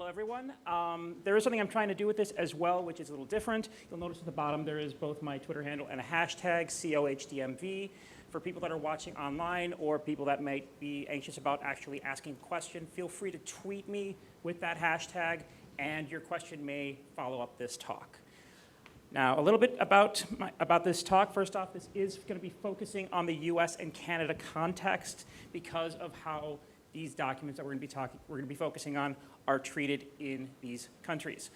hello everyone. There is something I'm trying to do with this as well, which is a little different. You'll notice at the bottom there is both my Twitter handle and a hashtag, COHDMV. For people that are watching online or people that might be anxious about actually asking a question, feel free to tweet me with that hashtag, and your question may follow up this talk. Now, a little bit about this talk. First off, this is going to be focusing on the US and Canada context because of how these documents that we're going to be focusing on are treated in these countries.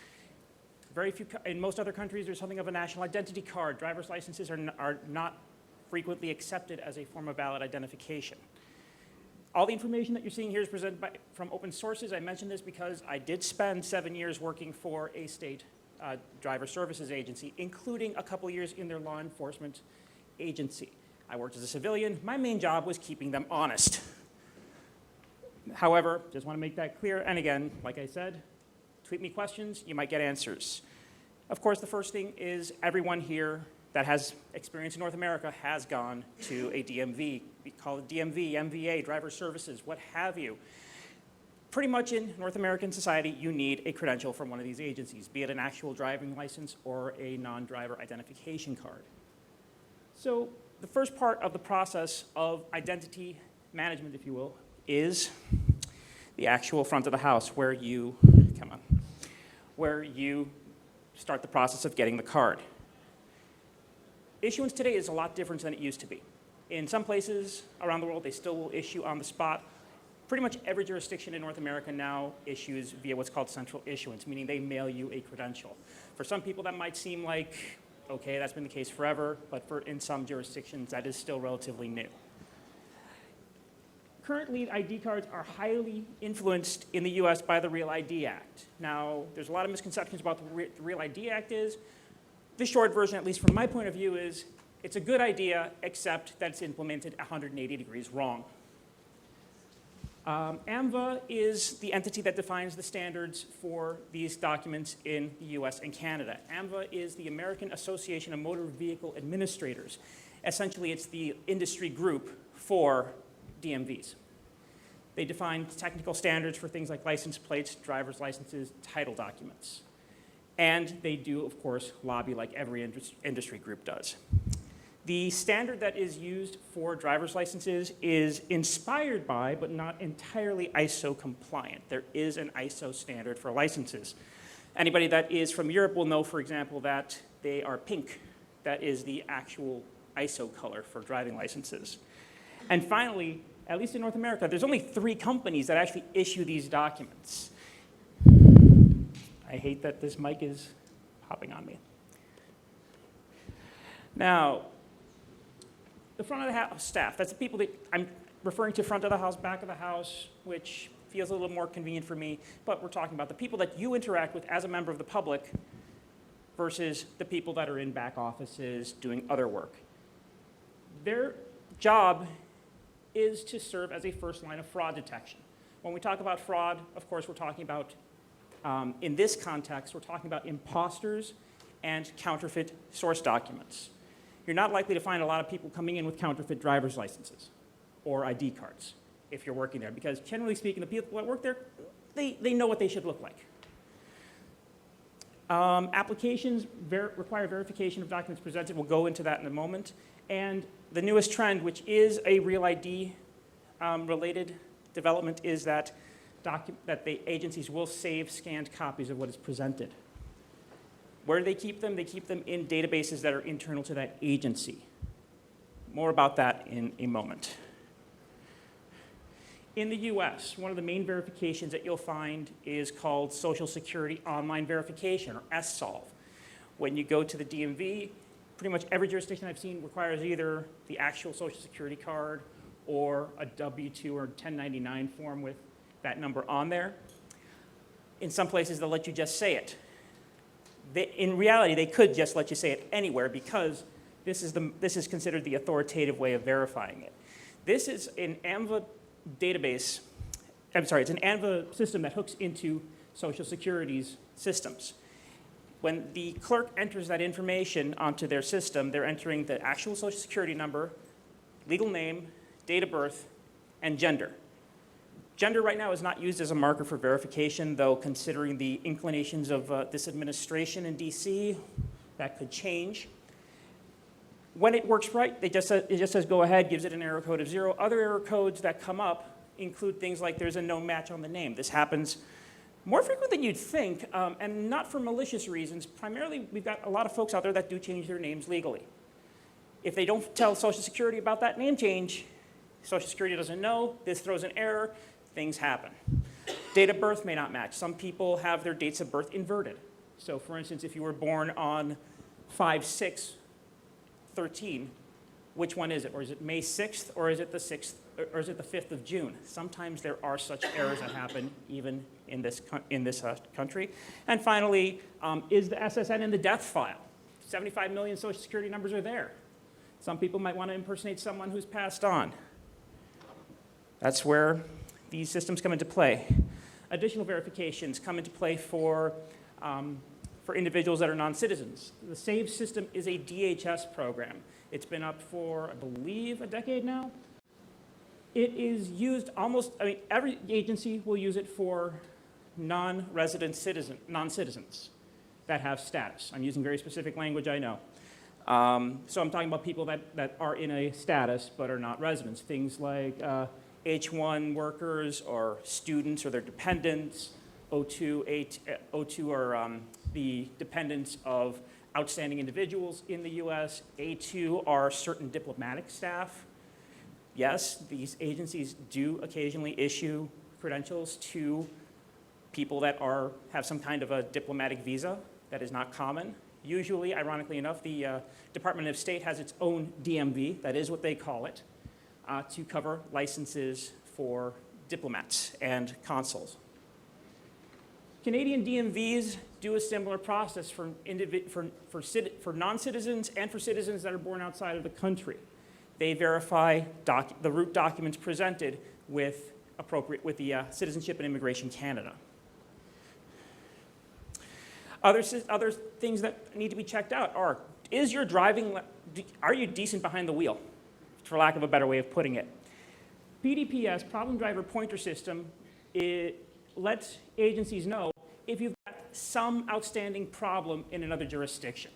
Very few, in most other countries, there's something of a national identity card. Driver's licenses are not frequently accepted as a form of valid identification. All the information that you're seeing here is presented from open sources. I mention this because I did spend 7 years working for a state driver services agency, including a couple years in their law enforcement agency. I worked as a civilian. My main job was keeping them honest. However, just want to make that clear. And again, like I said, tweet me questions, you might get answers. Of course, the first thing is everyone here that has experience in North America has gone to a DMV. We call it DMV, MVA, driver services, what have you. Pretty much in North American society, you need a credential from one of these agencies, be it an actual driving license or a non-driver identification card. So the first part of the process of identity management, if you will, is the actual front of the house where you start the process of getting the card. Issuance today is a lot different than it used to be. In some places around the world, they still will issue on the spot. Pretty much every jurisdiction in North America now issues via what's called central issuance, meaning they mail you a credential. For some people, that might seem like, okay, that's been the case forever, but in some jurisdictions, that is still relatively new. Currently, ID cards are highly influenced in the US by the Real ID Act. Now, there's a lot of misconceptions about what the Real ID Act is. The short version, at least from my point of view, is it's a good idea, except that it's implemented 180 degrees wrong. AMVA is the entity that defines the standards for these documents in the US and Canada. AMVA is the American Association of Motor Vehicle Administrators. Essentially, it's the industry group for DMVs. They define technical standards for things like license plates, driver's licenses, title documents. And they do, of course, lobby like every industry group does. The standard that is used for driver's licenses is inspired by, but not entirely ISO compliant. There is an ISO standard for licenses. Anybody that is from Europe will know, for example, that they are pink. That is the actual ISO color for driving licenses. And finally, at least in North America, there's only 3 companies that actually issue these documents. I hate that this mic is popping on me. Now, the front of the house staff, that's the people that I'm referring to, front of the house, back of the house, which feels a little more convenient for me, but we're talking about the people that you interact with as a member of the public versus the people that are in back offices doing other work. Their job is to serve as a first line of fraud detection. When we talk about fraud, of course, we're talking about, in this context, we're talking about imposters and counterfeit source documents. You're not likely to find a lot of people coming in with counterfeit driver's licenses or ID cards if you're working there, because generally speaking, the people that work there, they know what they should look like. Applications require verification of documents presented. We'll go into that in a moment. And the newest trend, which is a Real ID related development, is that the agencies will save scanned copies of what is presented. Where do they keep them? They keep them in databases that are internal to that agency. More about that in a moment. In the US, one of the main verifications that you'll find is called Social Security Online Verification, or SSOLV. When you go to the DMV, pretty much every jurisdiction I've seen requires either the actual Social Security card or a W-2 or 1099 form with that number on there. In some places, they'll let you just say it. In reality, they could just let you say it anywhere because this is considered the authoritative way of verifying it. This is an AMVA database. It's an AMVA system that hooks into Social Security's systems. When the clerk enters that information onto their system, they're entering the actual Social Security number, legal name, date of birth, and gender. Gender right now is not used as a marker for verification, though considering the inclinations of this administration in DC, that could change. When it works right, it just says go ahead, gives it an error code of 0. Other error codes that come up include things like there's a no match on the name. This happens more frequent than you'd think, and not for malicious reasons. Primarily, we've got a lot of folks out there that do change their names legally. If they don't tell Social Security about that name change, Social Security doesn't know, this throws an error, things happen. Date of birth may not match. Some people have their dates of birth inverted. So for instance, if you were born on 5/6/13, which one is it? Or is it May 6th, or is it the 6th, or is it the 5th of June? Sometimes there are such errors that happen even in this country. And finally, is the SSN in the death file? 75 million Social Security numbers are there. Some people might want to impersonate someone who's passed on. That's where these systems come into play. Additional verifications come into play for individuals that are non-citizens. The SAVE system is a DHS program. It's been up for, I believe, a decade now. It is used almost, every agency will use it for non-resident non-citizens that have status. I'm using very specific language, I know. So I'm talking about people that are in a status but are not residents. Things like H1 workers or students or their dependents. O2 are the dependents of outstanding individuals in the US. A2 are certain diplomatic staff. Yes, these agencies do occasionally issue credentials to people that have some kind of a diplomatic visa. That is not common. Usually, ironically enough, the Department of State has its own DMV, that is what they call it, to cover licenses for diplomats and consuls. Canadian DMVs do a similar process for non-citizens and for citizens that are born outside of the country. They verify the root documents presented with the Citizenship and Immigration Canada. Other things that need to be checked out are, are you decent behind the wheel, for lack of a better way of putting it? PDPS, Problem Driver Pointer System, it lets agencies know if you've got some outstanding problem in another jurisdiction.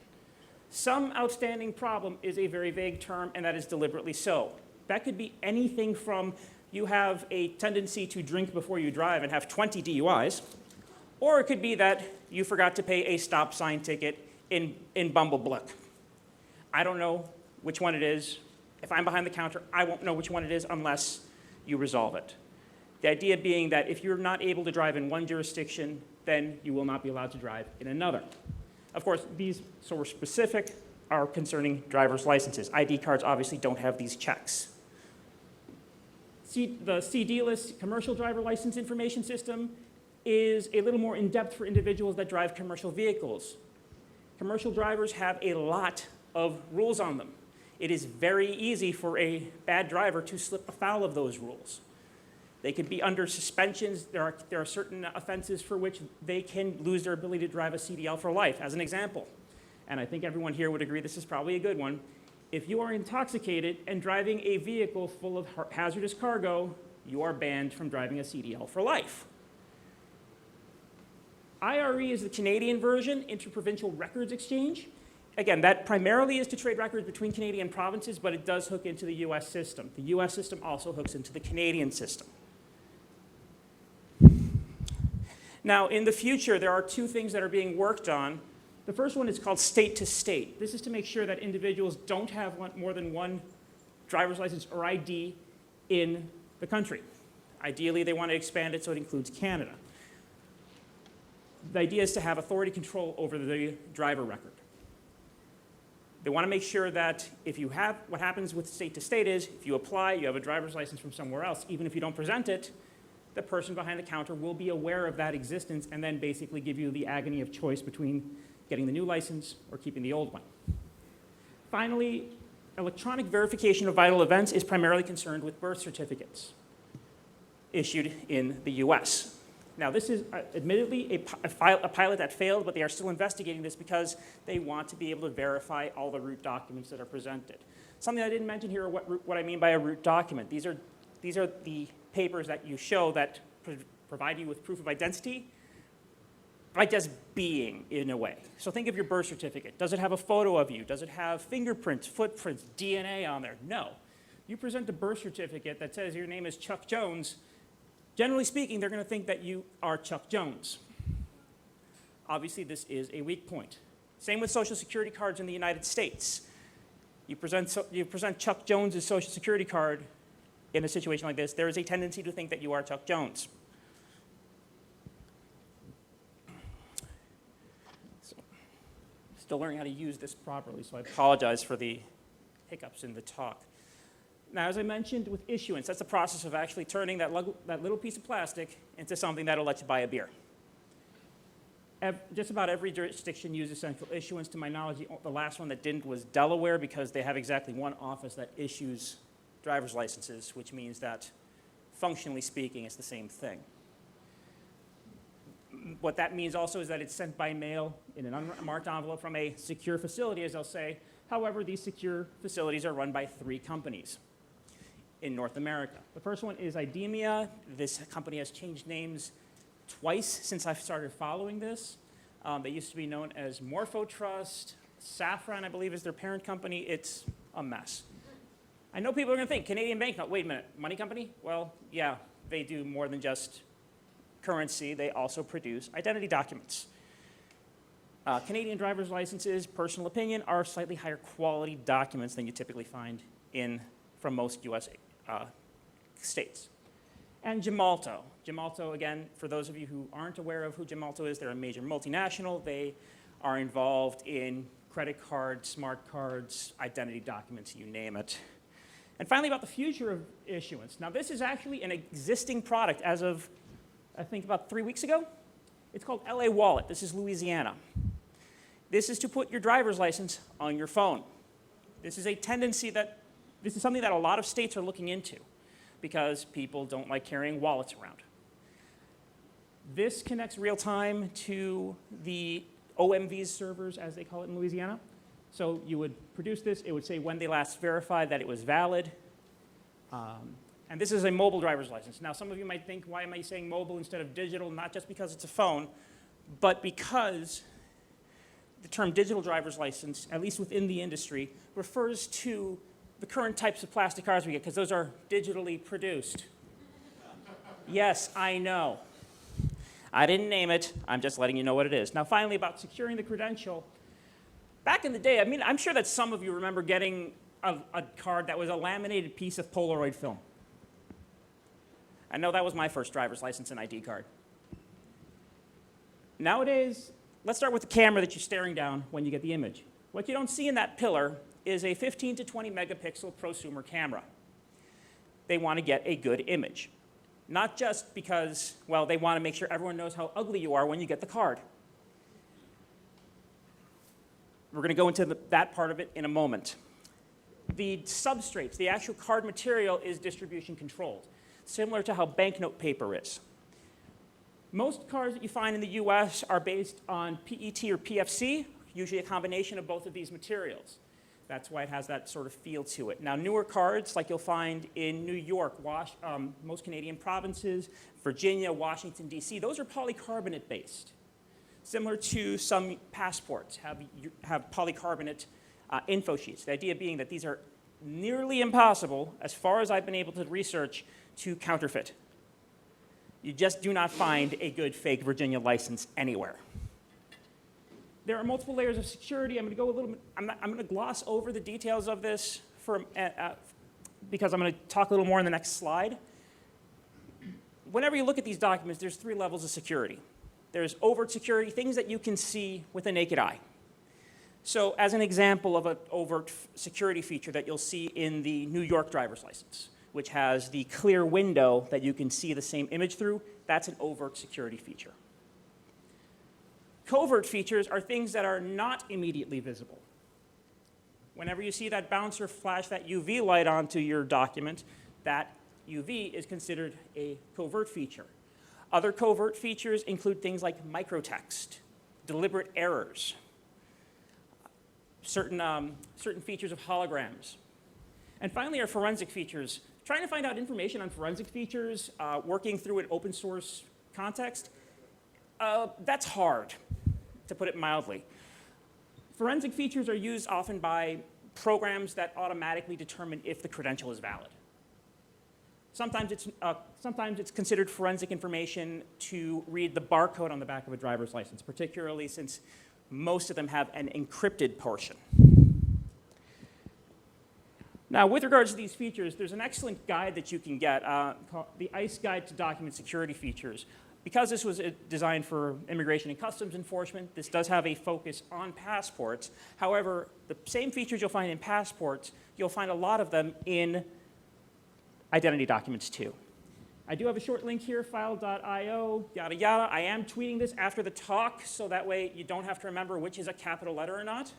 Some outstanding problem is a very vague term, and that is deliberately so. That could be anything from you have a tendency to drink before you drive and have 20 DUIs, or it could be that you forgot to pay a stop sign ticket in Bumbleblook. I don't know which one it is. If I'm behind the counter, I won't know which one it is unless you resolve it. The idea being that if you're not able to drive in one jurisdiction, then you will not be allowed to drive in another. Of course, these source specific are concerning driver's licenses. ID cards obviously don't have these checks. The CD-less commercial driver license information system is a little more in-depth for individuals that drive commercial vehicles. Commercial drivers have a lot of rules on them. It is very easy for a bad driver to slip afoul of those rules. They could be under suspensions. There are certain offenses for which they can lose their ability to drive a CDL for life, as an example. And I think everyone here would agree this is probably a good one. If you are intoxicated and driving a vehicle full of hazardous cargo, you are banned from driving a CDL for life. IRE is the Canadian version, Interprovincial Records Exchange. Again, that primarily is to trade records between Canadian provinces, but it does hook into the US system. The US system also hooks into the Canadian system. Now, in the future, there are two things that are being worked on. The first one is called state-to-state. This is to make sure that individuals don't have more than one driver's license or ID in the country. Ideally, they want to expand it so it includes Canada. The idea is to have authority control over the driver record. They want to make sure that if you have, what happens with state-to-state is, if you apply, you have a driver's license from somewhere else, even if you don't present it, the person behind the counter will be aware of that existence and then basically give you the agony of choice between getting the new license or keeping the old one. Finally, electronic verification of vital events is primarily concerned with birth certificates issued in the US. Now, this is admittedly a pilot that failed, but they are still investigating this because they want to be able to verify all the root documents that are presented. Something I didn't mention here are what I mean by a root document. These are the papers that you show that provide you with proof of identity by just being, in a way. So think of your birth certificate. Does it have a photo of you? Does it have fingerprints, footprints, DNA on there? No. You present a birth certificate that says your name is Chuck Jones. Generally speaking, they're going to think that you are Chuck Jones. Obviously, this is a weak point. Same with Social Security cards in the United States. You present Chuck Jones' Social Security card in a situation like this, there is a tendency to think that you are Chuck Jones. So, still learning how to use this properly, so I apologize for the hiccups in the talk. Now, as I mentioned with issuance, that's the process of actually turning that little piece of plastic into something that'll let you buy a beer. Just about every jurisdiction uses central issuance. To my knowledge, the last one that didn't was Delaware, because they have exactly one office that issues driver's licenses, which means that, functionally speaking, it's the same thing. What that means also is that it's sent by mail in an unmarked envelope from a secure facility, as they'll say. However, these secure facilities are run by 3 companies in North America. The first one is IDEMIA. This company has changed names twice since I've started following this. They used to be known as Morphotrust. Safran, I believe, is their parent company. It's a mess. I know people are going to think, Canadian banknote, wait a minute, money company? Well, yeah, they do more than just currency. They also produce identity documents. Canadian driver's licenses, personal opinion, are slightly higher quality documents than you typically find from most U.S. states. And Gemalto. Gemalto, again, for those of you who aren't aware of who Gemalto is, they're a major multinational. They are involved in credit cards, smart cards, identity documents, you name it. And finally, about the future of issuance. Now, this is actually an existing product as of, I think, about 3 weeks ago. It's called LA Wallet. This is Louisiana. This is to put your driver's license on your phone. This is something that a lot of states are looking into, because people don't like carrying wallets around. This connects real time to the OMV's servers, as they call it in Louisiana. So you would produce this. It would say when they last verified that it was valid. And this is a mobile driver's license. Now, some of you might think, why am I saying mobile instead of digital? Not just because it's a phone, but because the term digital driver's license, at least within the industry, refers to the current types of plastic cards we get, because those are digitally produced. Yes, I know. I didn't name it. I'm just letting you know what it is. Now, finally, about securing the credential. Back in the day, I'm sure that some of you remember getting a card that was a laminated piece of Polaroid film. I know that was my first driver's license and ID card. Nowadays, let's start with the camera that you're staring down when you get the image. What you don't see in that pillar is a 15 to 20 megapixel prosumer camera. They want to get a good image. Not just because, well, they want to make sure everyone knows how ugly you are when you get the card. We're going to go into that part of it in a moment. The substrates, the actual card material, is distribution controlled, similar to how banknote paper is. Most cards that you find in the US are based on PET or PFC, usually a combination of both of these materials. That's why it has that sort of feel to it. Now, newer cards, like you'll find in New York, most Canadian provinces, Virginia, Washington, D.C., those are polycarbonate based. Similar to some passports have polycarbonate info sheets. The idea being that these are nearly impossible, as far as I've been able to research, to counterfeit. You just do not find a good fake Virginia license anywhere. There are multiple layers of security. I'm going to go a little bit, I'm going to gloss over the details of this because I'm going to talk a little more in the next slide. Whenever you look at these documents, there's 3 levels of security. There's overt security, things that you can see with the naked eye. So as an example of an overt security feature that you'll see in the New York driver's license, which has the clear window that you can see the same image through, that's an overt security feature. Covert features are things that are not immediately visible. Whenever you see that bouncer flash that UV light onto your document, that UV is considered a covert feature. Other covert features include things like microtext, deliberate errors, certain features of holograms. And finally, our forensic features, trying to find out information on forensic features, working through an open source context, that's hard, to put it mildly. Forensic features are used often by programs that automatically determine if the credential is valid. Sometimes it's considered forensic information to read the barcode on the back of a driver's license, particularly since most of them have an encrypted portion. Now, with regards to these features, there's an excellent guide that you can get called the ICE Guide to Document Security Features. Because this was designed for immigration and customs enforcement, this does have a focus on passports. However, the same features you'll find in passports, you'll find a lot of them in identity documents too. I do have a short link here, file.io, yada yada. I am tweeting this after the talk, so that way you don't have to remember which is a capital letter or not.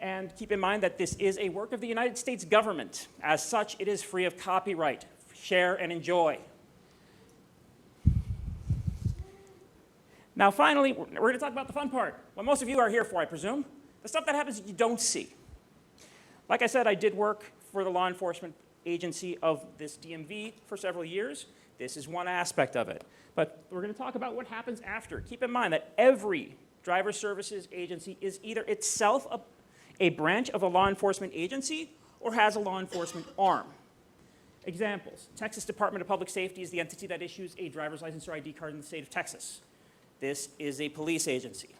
And keep in mind that this is a work of the United States government. As such, it is free of copyright. Share and enjoy. Now finally, we're going to talk about the fun part. What most of you are here for, I presume. The stuff that happens that you don't see. Like I said, I did work for the law enforcement agency of this DMV for several years. This is one aspect of it. But we're going to talk about what happens after. Keep in mind that every driver services agency is either itself a branch of a law enforcement agency or has a law enforcement arm. Examples: Texas Department of Public Safety is the entity that issues a driver's license or ID card in the state of Texas. This is a police agency.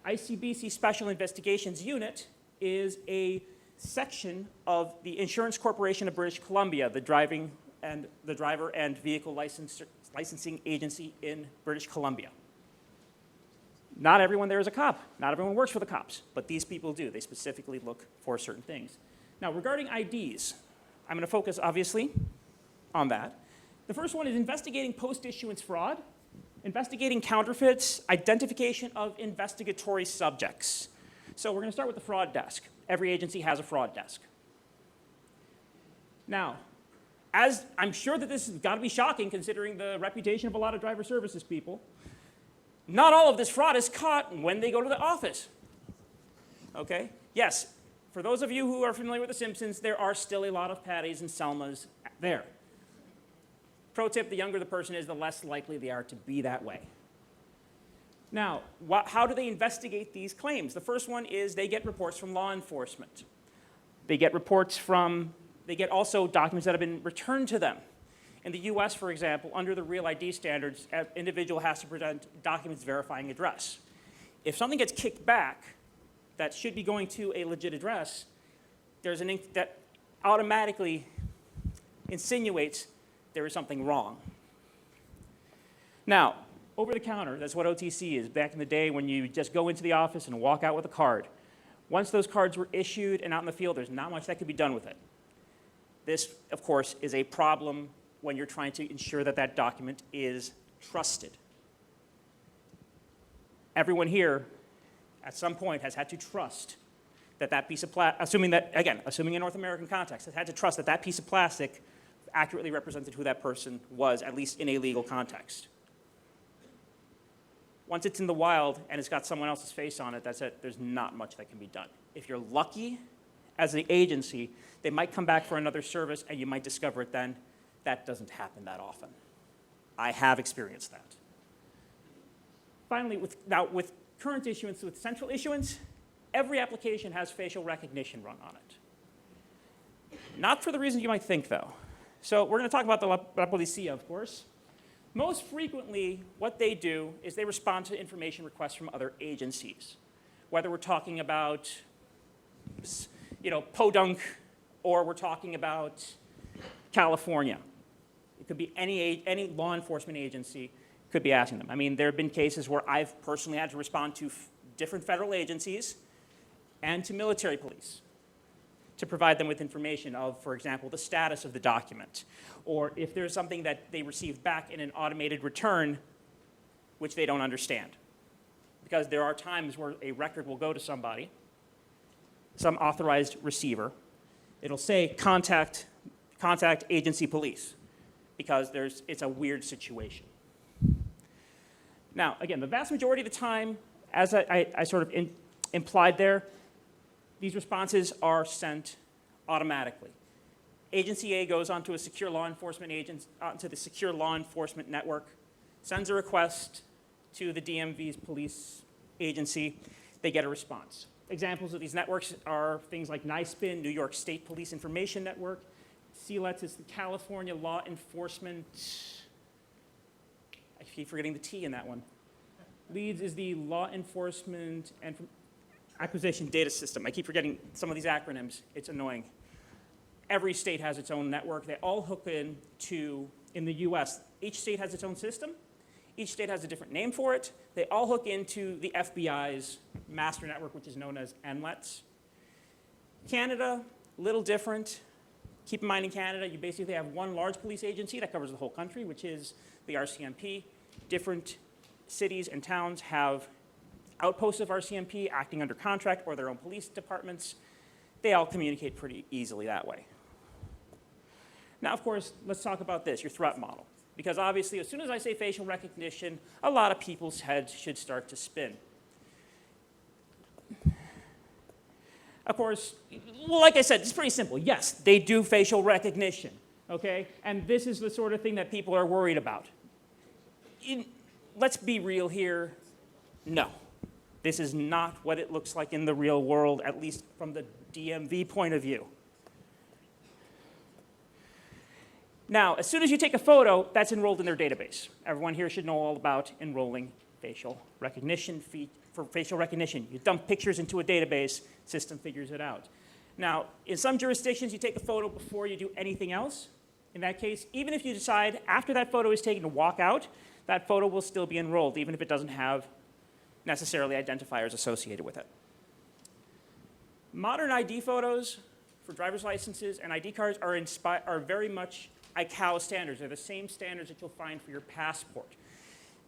ICBC Special Investigations Unit is a section of the Insurance Corporation of British Columbia, the driver and vehicle licensing agency in British Columbia. Not everyone there is a cop. Not everyone works for the cops, but these people do. They specifically look for certain things. Now, regarding IDs, I'm going to focus, obviously, on that. The first one is investigating post-issuance fraud, investigating counterfeits, identification of investigatory subjects. So we're going to start with the fraud desk. Every agency has a fraud desk. Now, as I'm sure that this has got to be shocking considering the reputation of a lot of driver services people, not all of this fraud is caught when they go to the office. Okay? Yes, for those of you who are familiar with The Simpsons, there are still a lot of Patties and Selmas there. Pro tip, the younger the person is, the less likely they are to be that way. Now, how do they investigate these claims? The first one is they get reports from law enforcement. They get also documents that have been returned to them. In the US, for example, under the Real ID standards, an individual has to present documents verifying address. If something gets kicked back that should be going to a legit address, there's an ink that automatically insinuates there is something wrong. Now, over the counter, that's what OTC is. Back in the day when you just go into the office and walk out with a card. Once those cards were issued and out in the field, there's not much that could be done with it. This, of course, is a problem when you're trying to ensure that that document is trusted. Everyone here, at some point, has had to trust that that piece of plastic, assuming in North American context, has had to trust that that piece of plastic accurately represented who that person was, at least in a legal context. Once it's in the wild and it's got someone else's face on it, that's it. There's not much that can be done. If you're lucky, as an agency, they might come back for another service and you might discover it then. That doesn't happen that often. I have experienced that. Finally, with current issuance, with central issuance, every application has facial recognition run on it. Not for the reason you might think, though. So we're going to talk about the La Policía, of course. Most frequently, what they do is they respond to information requests from other agencies, whether we're talking about, Podunk, or we're talking about California. It could be any law enforcement agency could be asking them. I mean, there have been cases where I've personally had to respond to different federal agencies and to military police to provide them with information of, for example, the status of the document, or if there's something that they received back in an automated return which they don't understand. Because there are times where a record will go to somebody, some authorized receiver. It'll say contact agency police, because it's a weird situation. Now, again, the vast majority of the time, as I sort of implied there, these responses are sent automatically. Agency A goes onto a secure law enforcement onto the secure law enforcement network, sends a request to the DMV's police agency. They get a response. Examples of these networks are things like NISPIN, New York State Police Information Network. CLETS is the California Law Enforcement, I keep forgetting the T in that one. LEADS is the Law Enforcement and Acquisition Data System. I keep forgetting some of these acronyms. It's annoying. Every state has its own network. They all hook into, in the US, each state has its own system. Each state has a different name for it. They all hook into the FBI's master network, which is known as NLETS. Canada, a little different. Keep in mind in Canada, you basically have one large police agency that covers the whole country, which is the RCMP. Different cities and towns have outposts of RCMP acting under contract or their own police departments. They all communicate pretty easily that way. Now, of course, let's talk about this, your threat model. Because obviously, as soon as I say facial recognition, a lot of people's heads should start to spin. Of course, well, like I said, it's pretty simple. Yes, they do facial recognition, okay? And this is the sort of thing that people are worried about. Let's be real here. No, this is not what it looks like in the real world, at least from the DMV point of view. Now, as soon as you take a photo, that's enrolled in their database. Everyone here should know all about enrolling facial recognition for facial recognition. You dump pictures into a database, system figures it out. Now, in some jurisdictions, you take a photo before you do anything else. In that case, even if you decide after that photo is taken to walk out, that photo will still be enrolled, even if it doesn't have necessarily identifiers associated with it. Modern ID photos for driver's licenses and ID cards are very much ICAO standards. They're the same standards that you'll find for your passport.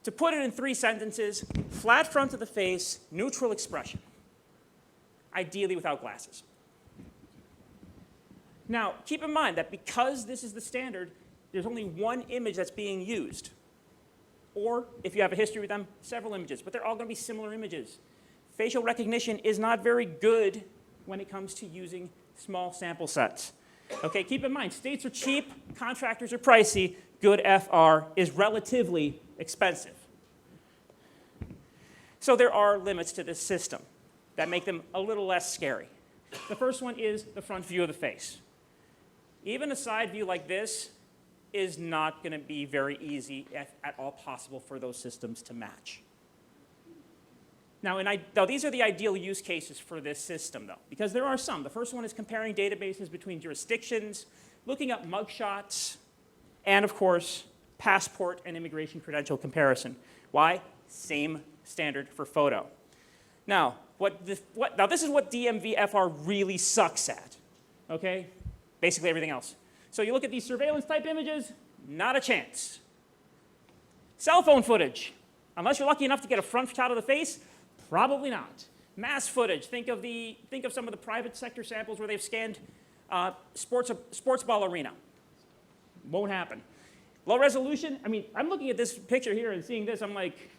To put it in 3 sentences, flat front of the face, neutral expression, ideally without glasses. Now, keep in mind that because this is the standard, there's only one image that's being used. Or, if you have a history with them, several images, but they're all going to be similar images. Facial recognition is not very good when it comes to using small sample sets. Okay, keep in mind, states are cheap, contractors are pricey, good FR is relatively expensive. So there are limits to this system that make them a little less scary. The first one is the front view of the face. Even a side view like this is not going to be very easy, if at all possible, for those systems to match. Now, these are the ideal use cases for this system, though, because there are some. The first one is comparing databases between jurisdictions, looking up mugshots, and, of course, passport and immigration credential comparison. Why? Same standard for photo. Now, this is what DMV FR really sucks at, okay? Basically everything else. So you look at these surveillance-type images, not a chance. Cell phone footage, unless you're lucky enough to get a front shot of the face, probably not. Mass footage, think of some of the private sector samples where they've scanned sports ball arena. Won't happen. Low resolution, I mean, I'm looking at this picture here and seeing this, I'm like,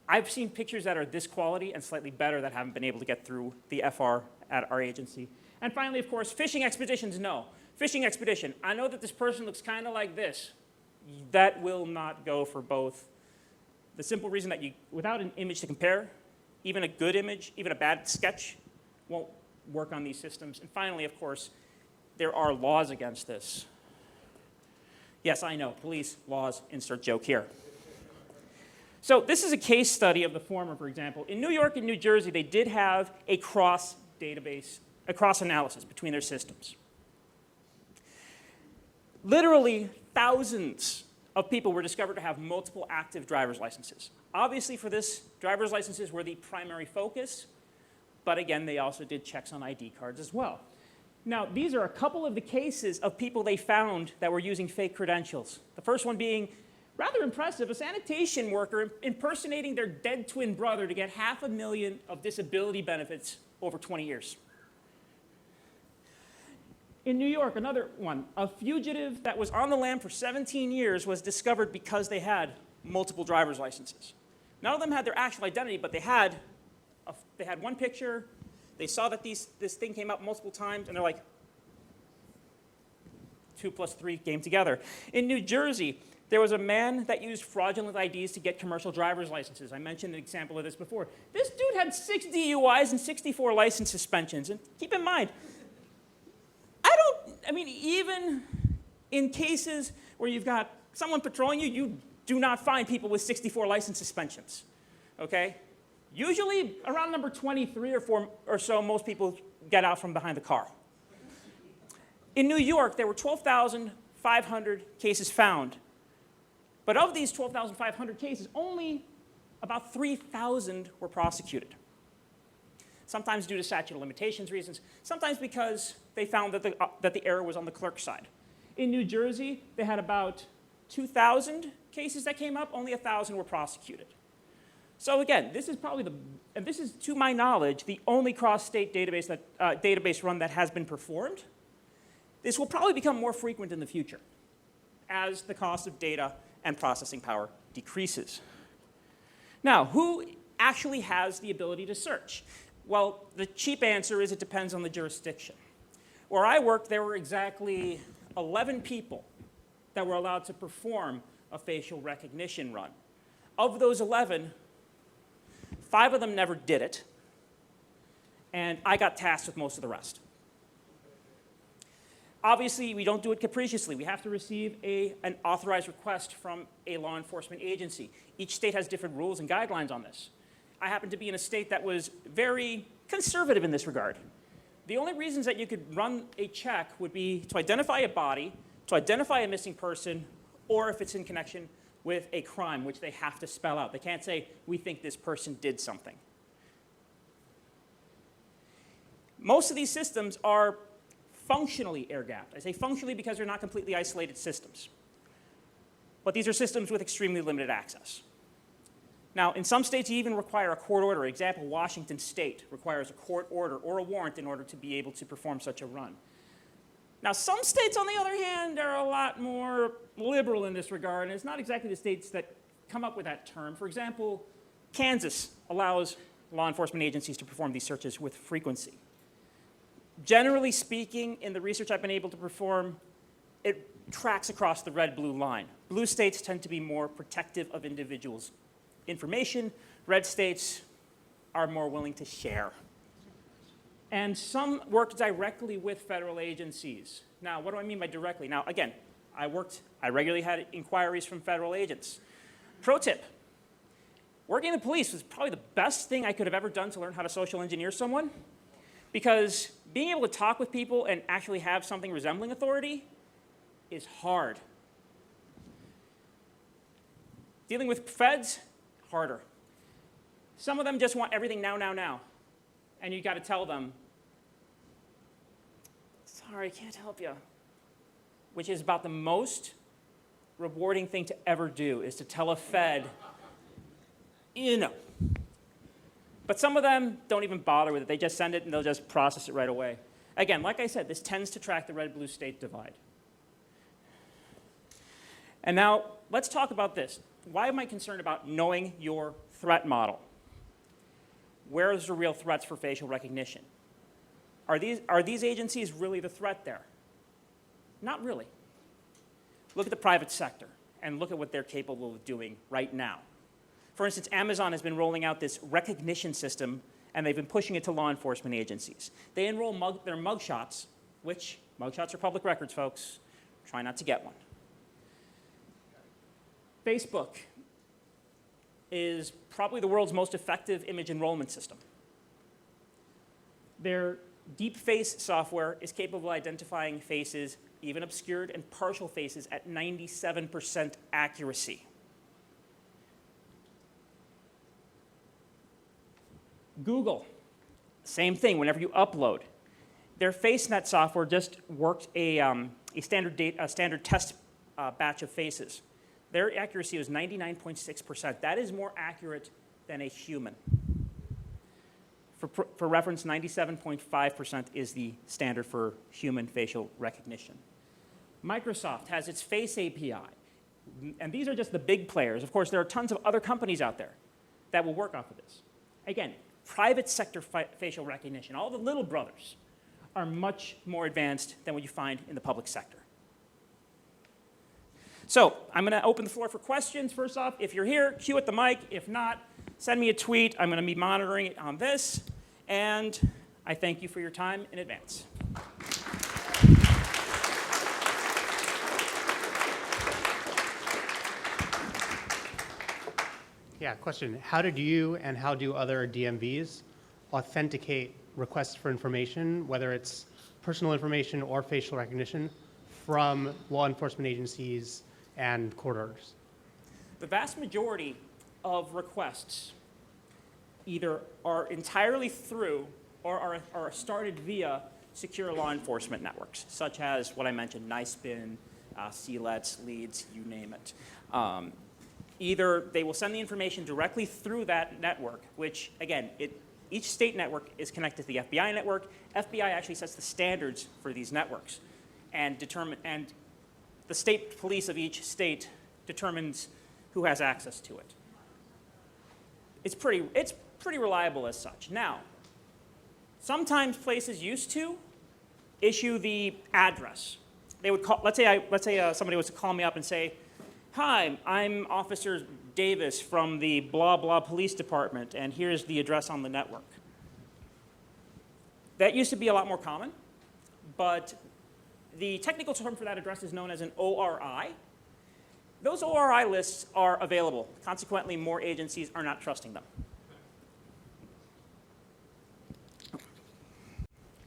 I've seen pictures that are this quality and slightly better that haven't been able to get through the FR at our agency. And finally, of course, fishing expeditions, no. Fishing expedition, I know that this person looks kind of like this. That will not go for both. The simple reason that without an image to compare, even a good image, even a bad sketch, won't work on these systems. And finally, of course, there are laws against this. Yes, I know, police, laws, insert joke here. So this is a case study of the former, for example. In New York and New Jersey, they did have a cross-database, a cross-analysis between their systems. Literally thousands of people were discovered to have multiple active driver's licenses. Obviously, for this, driver's licenses were the primary focus, but again, they also did checks on ID cards as well. Now, these are a couple of the cases of people they found that were using fake credentials. The first one being rather impressive, a sanitation worker impersonating their dead twin brother to get $500,000 of disability benefits over 20 years. In New York, another one, a fugitive that was on the lam for 17 years was discovered because they had multiple driver's licenses. None of them had their actual identity, but they had one picture. They saw that this thing came up multiple times, and they're like, 2 plus 3 came together. In New Jersey, there was a man that used fraudulent IDs to get commercial driver's licenses. I mentioned an example of this before. This dude had 6 DUIs and 64 license suspensions. And keep in mind, even in cases where you've got someone patrolling you, you do not find people with 64 license suspensions, okay? Usually around number 23 or 4 or so, most people get out from behind the car. In New York, there were 12,500 cases found. But of these 12,500 cases, only about 3,000 were prosecuted. Sometimes due to statute of limitations reasons, sometimes because they found that the error was on the clerk's side. In New Jersey, they had about 2,000 cases that came up, only 1,000 were prosecuted. So again, this is probably and this is, to my knowledge, the only cross-state database run that has been performed. This will probably become more frequent in the future as the cost of data and processing power decreases. Now, who actually has the ability to search? Well, the cheap answer is it depends on the jurisdiction. Where I worked, there were exactly 11 people that were allowed to perform a facial recognition run. Of those 11, 5 of them never did it, and I got tasked with most of the rest. Obviously, we don't do it capriciously. We have to receive an authorized request from a law enforcement agency. Each state has different rules and guidelines on this. I happen to be in a state that was very conservative in this regard. The only reasons that you could run a check would be to identify a body, to identify a missing person, or if it's in connection with a crime, which they have to spell out. They can't say, we think this person did something. Most of these systems are functionally air-gapped. I say functionally because they're not completely isolated systems. But these are systems with extremely limited access. Now, in some states, you even require a court order. Example, Washington State requires a court order or a warrant in order to be able to perform such a run. Now, some states, on the other hand, are a lot more liberal in this regard, and it's not exactly the states that come up with that term. For example, Kansas allows law enforcement agencies to perform these searches with frequency. Generally speaking, in the research I've been able to perform, it tracks across the red-blue line. Blue states tend to be more protective of individuals' information. Red states are more willing to share. And some work directly with federal agencies. Now, what do I mean by directly? Now, again, I regularly had inquiries from federal agents. Pro tip, working in the police was probably the best thing I could have ever done to learn how to social engineer someone, because being able to talk with people and actually have something resembling authority is hard. Dealing with feds, harder. Some of them just want everything now, now, now. And you got to tell them, sorry, I can't help you. Which is about the most rewarding thing to ever do, is to tell a Fed, you know. But some of them don't even bother with it. They just send it and they'll just process it right away. Again, like I said, this tends to track the red-blue state divide. And now, let's talk about this. Why am I concerned about knowing your threat model? Where is the real threats for facial recognition? Are these agencies really the threat there? Not really. Look at the private sector and look at what they're capable of doing right now. For instance, Amazon has been rolling out this recognition system, and they've been pushing it to law enforcement agencies. They enroll their mugshots, which mugshots are public records, folks. Try not to get one. Facebook is probably the world's most effective image enrollment system. Their deep face software is capable of identifying faces, even obscured and partial faces, at 97% accuracy. Google, same thing. Whenever you upload, their FaceNet software just worked a standard test batch of faces. Their accuracy was 99.6%. That is more accurate than a human. For reference, 97.5% is the standard for human facial recognition. Microsoft has its Face API. And these are just the big players. Of course, there are tons of other companies out there that will work off of this. Again, private sector facial recognition, all the little brothers, are much more advanced than what you find in the public sector. So I'm going to open the floor for questions. First off, if you're here, queue at the mic. If not, send me a tweet. I'm going to be monitoring it on this. And I thank you for your time in advance. Yeah, question. How did you and how do other DMVs authenticate requests for information, whether it's personal information or facial recognition, from law enforcement agencies and court orders? The vast majority of requests either are entirely through or are started via secure law enforcement networks, such as what I mentioned, NISPIN, CLETS, LEADS, you name it. Either they will send the information directly through that network, which, again, each state network is connected to the FBI network. FBI actually sets the standards for these networks, and the state police of each state determines who has access to it. It's pretty reliable as such. Now, sometimes places used to issue the address. They would call, let's say somebody was to call me up and say, "Hi, I'm Officer Davis from the blah blah police department, and here's the address on the network." That used to be a lot more common, but the technical term for that address is known as an ORI. Those ORI lists are available. Consequently, more agencies are not trusting them.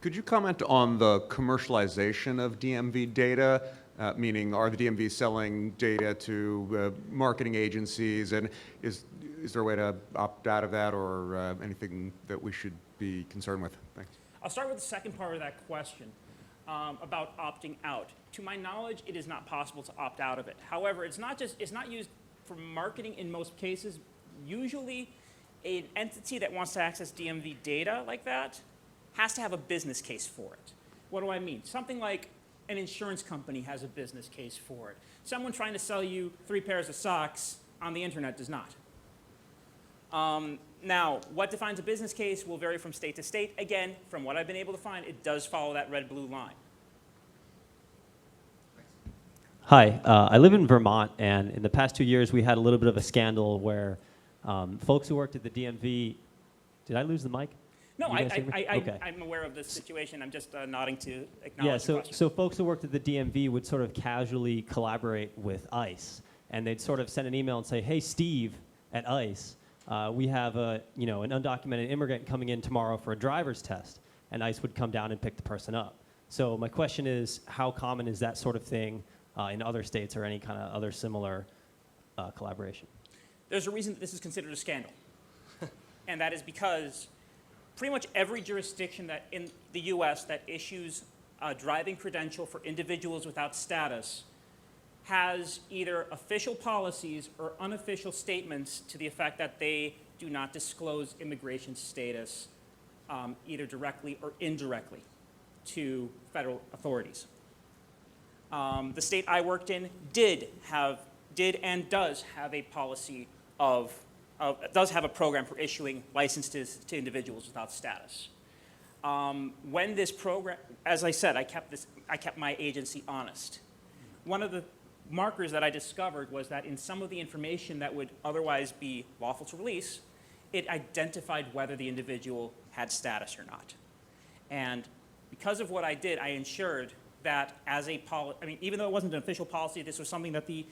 Could you comment on the commercialization of DMV data? Meaning, are the DMV selling data to marketing agencies, and is there a way to opt out of that, or anything that we should be concerned with? Thanks. I'll start with the second part of that question about opting out. To my knowledge, it is not possible to opt out of it. However, it's not used for marketing in most cases. Usually, an entity that wants to access DMV data like that has to have a business case for it. What do I mean? Something like an insurance company has a business case for it. Someone trying to sell you 3 pairs of socks on the internet does not. Now, what defines a business case will vary from state to state. Again, from what I've been able to find, it does follow that red-blue line. Hi, I live in Vermont, and in the past 2 years, we had a little bit of a scandal where folks who worked at the DMV, did I lose the mic? No, Okay. I'm aware of this situation. I'm just nodding to acknowledge the question. So folks who worked at the DMV would sort of casually collaborate with ICE, and they'd sort of send an email and say, "Hey, Steve at ICE, we have an undocumented immigrant coming in tomorrow for a driver's test," and ICE would come down and pick the person up. So my question is, how common is that sort of thing in other states or any kind of other similar collaboration? There's a reason that this is considered a scandal, and that is because pretty much every jurisdiction that in the U.S. that issues a driving credential for individuals without status has either official policies or unofficial statements to the effect that they do not disclose immigration status either directly or indirectly to federal authorities. The state I worked in did and does have a policy does have a program for issuing licenses to individuals without status. When this program, as I said, I kept my agency honest. One of the markers that I discovered was that in some of the information that would otherwise be lawful to release, it identified whether the individual had status or not. And because of what I did, I ensured that as a even though it wasn't an official policy, this was something that the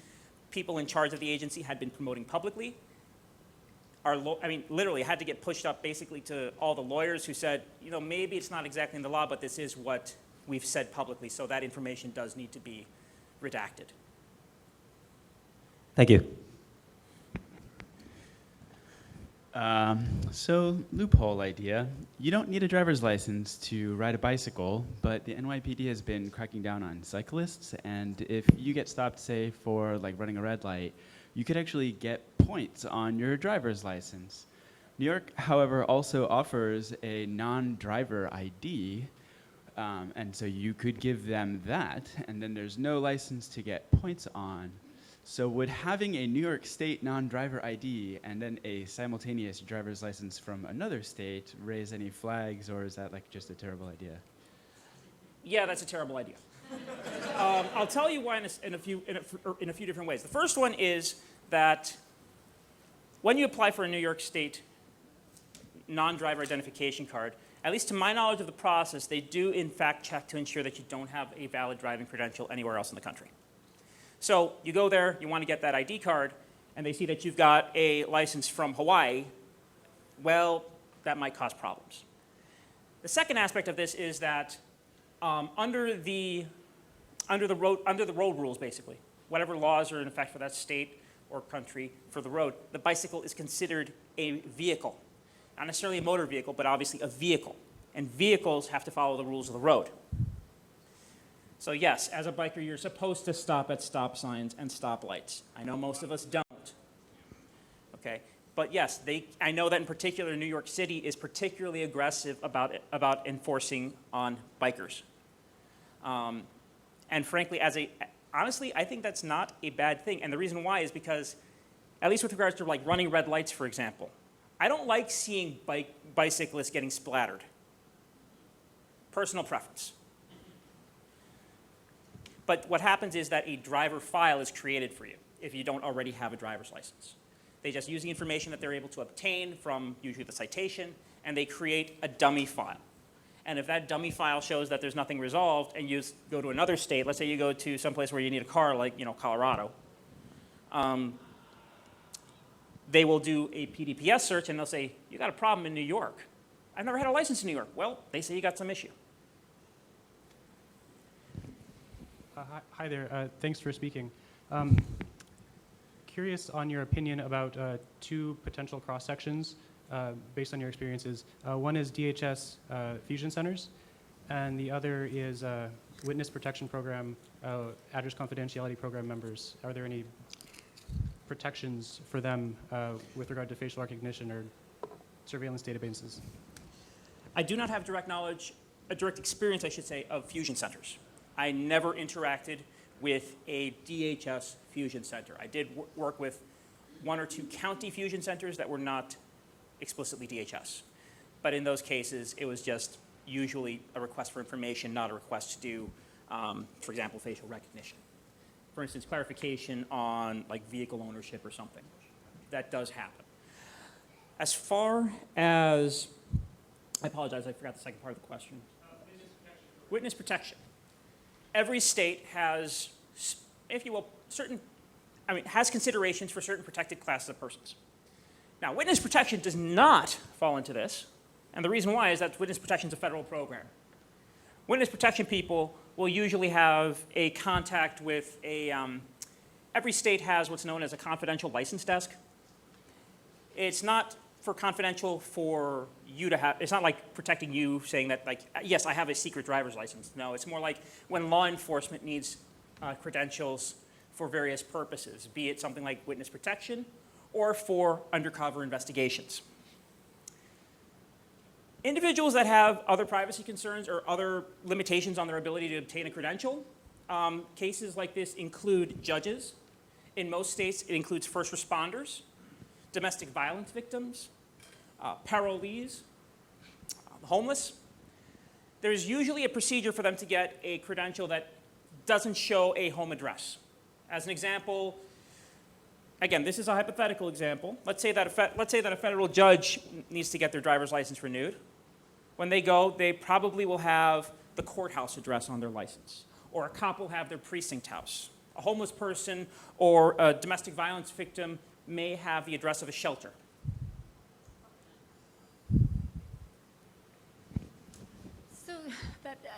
people in charge of the agency had been promoting publicly. Literally had to get pushed up basically to all the lawyers who said, maybe it's not exactly in the law, but this is what we've said publicly, so that information does need to be redacted. Thank you. So, loophole idea. You don't need a driver's license to ride a bicycle, but the NYPD has been cracking down on cyclists, and if you get stopped, say, for running a red light, you could actually get points on your driver's license. New York, however, also offers a non-driver ID, and so you could give them that, and then there's no license to get points on. So would having a New York State non-driver ID and then a simultaneous driver's license from another state raise any flags, or is that just a terrible idea? Yeah, that's a terrible idea. I'll tell you why in a few different ways. The first one is that when you apply for a New York State non-driver identification card, at least to my knowledge of the process, they do in fact check to ensure that you don't have a valid driving credential anywhere else in the country. So you go there, you want to get that ID card, and they see that you've got a license from Hawaii. Well, that might cause problems. The second aspect of this is that under the road rules, basically, whatever laws are in effect for that state or country for the road, the bicycle is considered a vehicle. Not necessarily a motor vehicle, but obviously a vehicle. And vehicles have to follow the rules of the road. So yes, as a biker, you're supposed to stop at stop signs and stoplights. I know most of us don't. Okay, but yes, I know that in particular New York City is particularly aggressive about enforcing on bikers. And frankly, honestly, I think that's not a bad thing. And the reason why is because, at least with regards to like running red lights, for example, I don't like seeing bicyclists getting splattered. Personal preference. But what happens is that a driver file is created for you if you don't already have a driver's license. They just use the information that they're able to obtain from usually the citation, and they create a dummy file. And if that dummy file shows that there's nothing resolved and you go to another state, let's say you go to someplace where you need a car like Colorado, they will do a PDPS search and they'll say, you got a problem in New York. I've never had a license in New York. Well, they say you got some issue. Hi there. Thanks for speaking. Curious on your opinion about two potential cross-sections based on your experiences. One is DHS fusion centers, and the other is Witness Protection Program, Address Confidentiality Program members. Are there any protections for them with regard to facial recognition or surveillance databases? I do not have direct knowledge, a direct experience, I should say, of fusion centers. I never interacted with a DHS fusion center. I did work with one or two county fusion centers that were not explicitly DHS. But in those cases, it was just usually a request for information, not a request to do, for example, facial recognition. For instance, clarification on like vehicle ownership or something. That does happen. As far as, I apologize, I forgot the second part of the question. Witness protection. Every state has, if you will, has considerations for certain protected classes of persons. Now, witness protection does not fall into this, and the reason why is that witness protection is a federal program. Witness protection people will usually have a contact with every state has what's known as a confidential license desk. It's not for confidential for you to have, it's not like protecting you saying that like, yes, I have a secret driver's license. No, it's more like when law enforcement needs credentials for various purposes, be it something like witness protection or for undercover investigations. Individuals that have other privacy concerns or other limitations on their ability to obtain a credential, cases like this include judges. In most states, it includes first responders, domestic violence victims, parolees, homeless. There's usually a procedure for them to get a credential that doesn't show a home address. As an example, again, this is a hypothetical example. Let's say that a federal judge needs to get their driver's license renewed. When they go, they probably will have the courthouse address on their license, or a cop will have their precinct house. A homeless person or a domestic violence victim may have the address of a shelter. So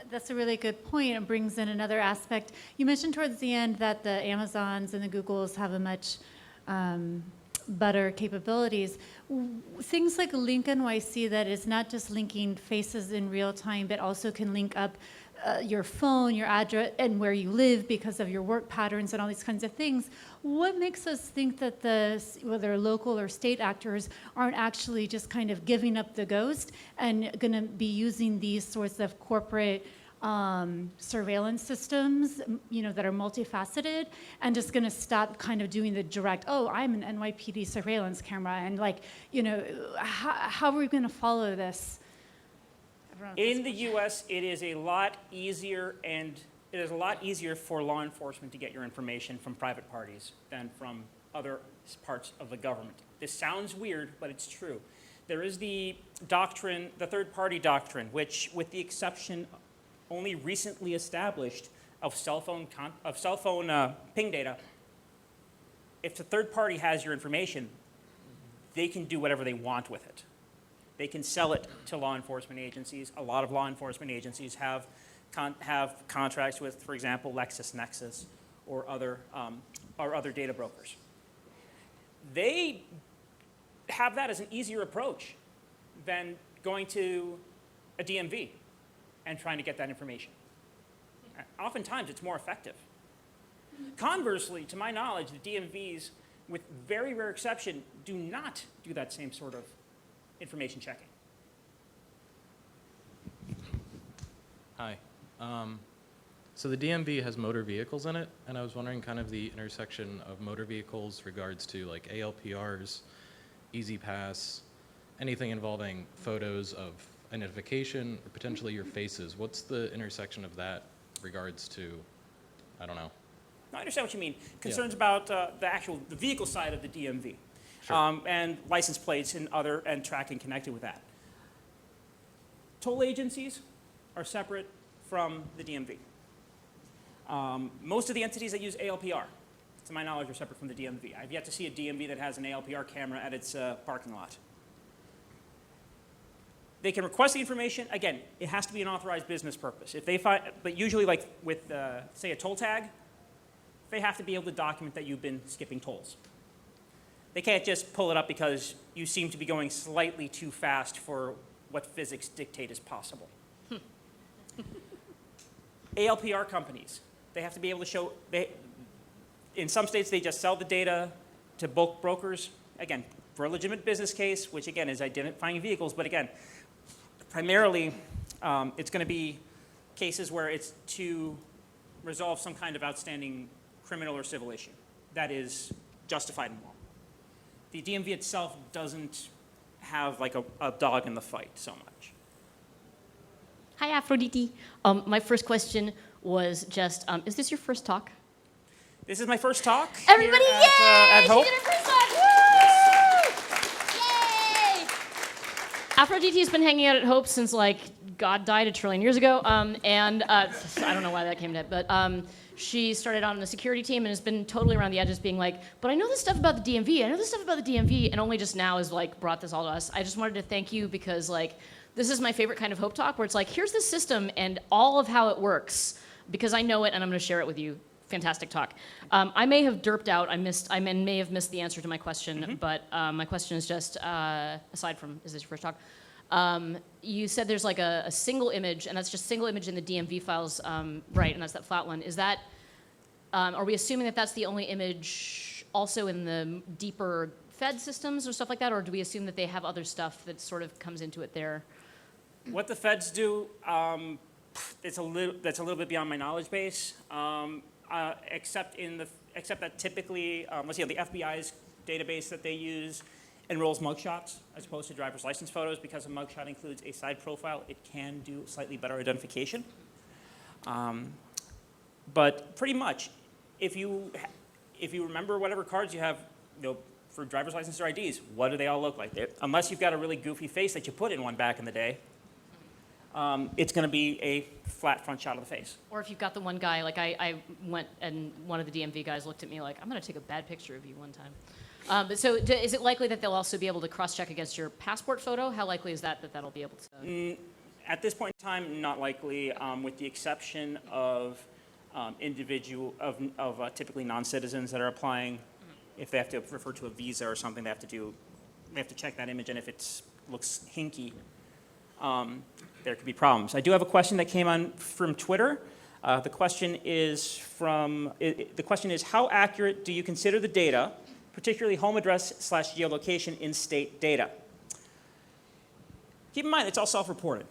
that's a really good point. It brings in another aspect. You mentioned towards the end that the Amazons and the Googles have a much better capabilities. Things like Link NYC that is not just linking faces in real time, but also can link up your phone, your address, and where you live because of your work patterns and all these kinds of things. What makes us think that whether local or state actors aren't actually just kind of giving up the ghost and going to be using these sorts of corporate surveillance systems, that are multifaceted, and just going to stop kind of doing the direct, oh, I'm an NYPD surveillance camera, and how are we going to follow this? In the U.S., it is a lot easier and it is a lot easier for law enforcement to get your information from private parties than from other parts of the government. This sounds weird, but it's true. There is the doctrine, the third-party doctrine, which, with the exception only recently established of cell phone ping data, if the third party has your information, they can do whatever they want with it. They can sell it to law enforcement agencies. A lot of law enforcement agencies have contracts with, for example, LexisNexis or other data brokers. They have that as an easier approach than going to a DMV and trying to get that information. Oftentimes, it's more effective. Conversely, to my knowledge, the DMVs, with very rare exception, do not do that same sort of information checking. Hi. So the DMV has motor vehicles in it, and I was wondering kind of the intersection of motor vehicles regards to like ALPRs, Easy Pass, anything involving photos of identification or potentially your faces. What's the intersection of that regards to, I don't know. I understand what you mean. Concerns about the vehicle side of the DMV, Sure. and license plates and tracking connected with that. Toll agencies are separate from the DMV. Most of the entities that use ALPR, to my knowledge, are separate from the DMV. I've yet to see a DMV that has an ALPR camera at its parking lot. They can request the information. Again, it has to be an authorized business purpose. If they find, but usually, like with, say, a toll tag, they have to be able to document that you've been skipping tolls. They can't just pull it up because you seem to be going slightly too fast for what physics dictate is possible. ALPR companies, they have to be able to show, in some states they just sell the data to bulk brokers, again, for a legitimate business case, which again is identifying vehicles, but again, primarily it's going to be cases where it's to resolve some kind of outstanding criminal or civil issue that is justified in law. The DMV itself doesn't have like a dog in the fight so much. Hi, Aphrodite. My first question was just, is this your first talk? This is my first talk Everybody, here yay! at Hope. She did her first talk! Woo! Yay! Aphrodite has been hanging out at Hope since, like, God died a trillion years ago, and I don't know why that came to it, but she started on the security team and has been totally around the edges being like, but I know this stuff about the DMV, I know this stuff about the DMV, and only just now has, like, brought this all to us. I just wanted to thank you because, like, this is my favorite kind of Hope talk where it's like, here's the system and all of how it works because I know it and I'm going to share it with you. Fantastic talk. I may have derped out. I may have missed the answer to my question, but my question is just, aside from, is this your first talk? You said there's like a single image, and that's just single image in the DMV files, right, and that's that flat one. Is that, are we assuming that that's the only image also in the deeper Fed systems or stuff like that, or do we assume that they have other stuff that sort of comes into it there? What the feds do, that's a little bit beyond my knowledge base. Except that typically, let's see, the FBI's database that they use enrolls mugshots as opposed to driver's license photos. Because a mugshot includes a side profile, it can do slightly better identification. But pretty much, if you remember whatever cards you have, for driver's license or IDs, what do they all look like? Unless you've got a really goofy face that you put in one back in the day, it's going to be a flat front shot of the face. Or if you've got the one guy, like I went and one of the DMV guys looked at me like, I'm going to take a bad picture of you one time. But so is it likely that they'll also be able to cross-check against your passport photo? How likely is that that'll be able to? At this point in time, not likely, with the exception of typically non-citizens that are applying. If they have to refer to a visa or something, they have to check that image, and if it looks hinky, there could be problems. I do have a question that came on from Twitter. The question is how accurate do you consider the data, particularly home address / geolocation in state data? Keep in mind, it's all self-reported.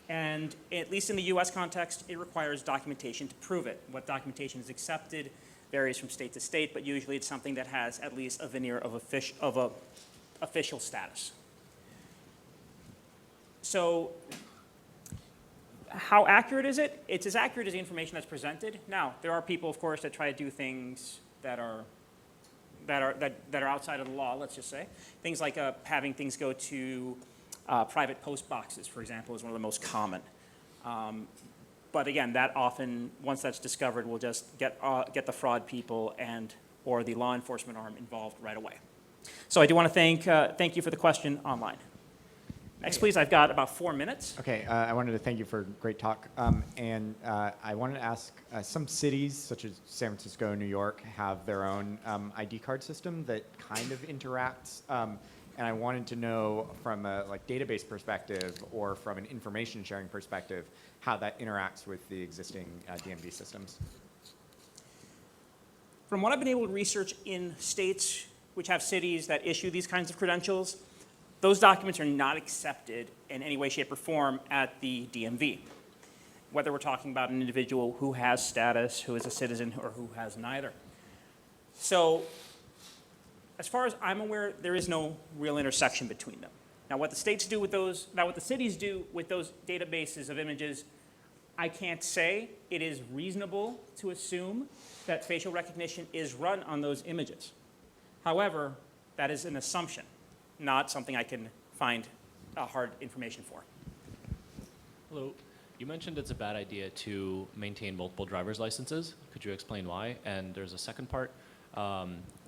And at least in the US context, it requires documentation to prove it. What documentation is accepted varies from state to state, but usually it's something that has at least a veneer of official status. So How accurate is it? It's as accurate as the information that's presented. Now, there are people, of course, that try to do things that are outside of the law, let's just say. Things like having things go to private post boxes, for example, is one of the most common. But again, that often, once that's discovered, will just get the fraud people or the law enforcement arm involved right away. So I do want to thank you for the question online. Next, please. I've got about 4 minutes. Okay, I wanted to thank you for a great talk. I wanted to ask, some cities, such as San Francisco and New York, have their own ID card system that kind of interacts. And I wanted to know from a database perspective or from an information sharing perspective, how that interacts with the existing DMV systems. From what I've been able to research in states which have cities that issue these kinds of credentials, those documents are not accepted in any way, shape, or form at the DMV, whether we're talking about an individual who has status, who is a citizen, or who has neither. So as far as I'm aware, there is no real intersection between them. Now, what the cities do with those databases of images, I can't say. It is reasonable to assume that facial recognition is run on those images. However, that is an assumption, not something I can find hard information for. Hello. You mentioned it's a bad idea to maintain multiple driver's licenses. Could you explain why? And there's a second part.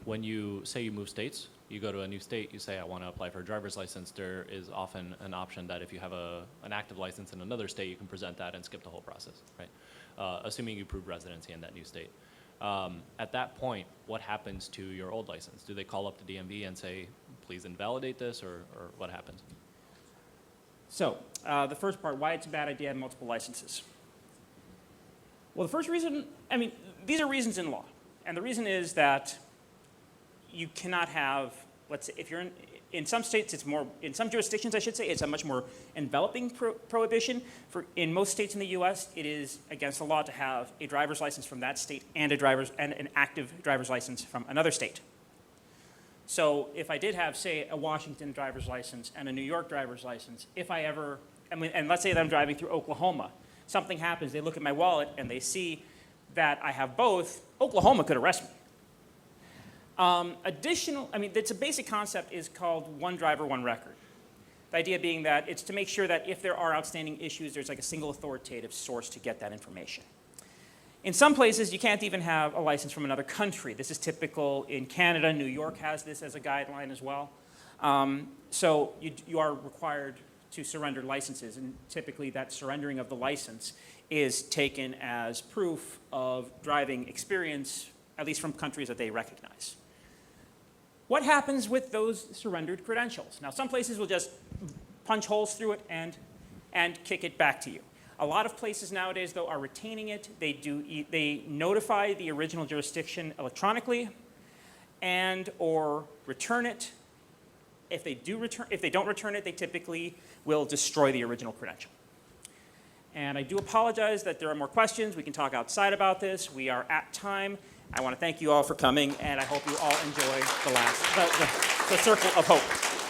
When you say you move states, you go to a new state, you say, I want to apply for a driver's license, there is often an option that if you have an active license in another state, you can present that and skip the whole process, right? Assuming you prove residency in that new state. At that point, what happens to your old license? Do they call up the DMV and say, please invalidate this, or what happens? So the first part, why it's a bad idea to have multiple licenses. Well, the first reason, these are reasons in law. And the reason is that you cannot have, let's say, if you're in some states, in some jurisdictions, I should say, it's a much more enveloping prohibition. In most states in the US, it is against the law to have a driver's license from that state and an active driver's license from another state. So if I did have, say, a Washington driver's license and a New York driver's license, and let's say that I'm driving through Oklahoma, something happens, they look at my wallet and they see that I have both, Oklahoma could arrest me. It's a basic concept is called one driver, one record. The idea being that it's to make sure that if there are outstanding issues, there's like a single authoritative source to get that information. In some places, you can't even have a license from another country. This is typical in Canada. New York has this as a guideline as well. So you are required to surrender licenses, and typically that surrendering of the license is taken as proof of driving experience, at least from countries that they recognize. What happens with those surrendered credentials? Now, some places will just punch holes through it and kick it back to you. A lot of places nowadays, though, are retaining it. They notify the original jurisdiction electronically or return it. If they don't return it, they typically will destroy the original credential. And I do apologize that there are more questions. We can talk outside about this. We are at time. I want to thank you all for coming, and I hope you all enjoy the circle of hope.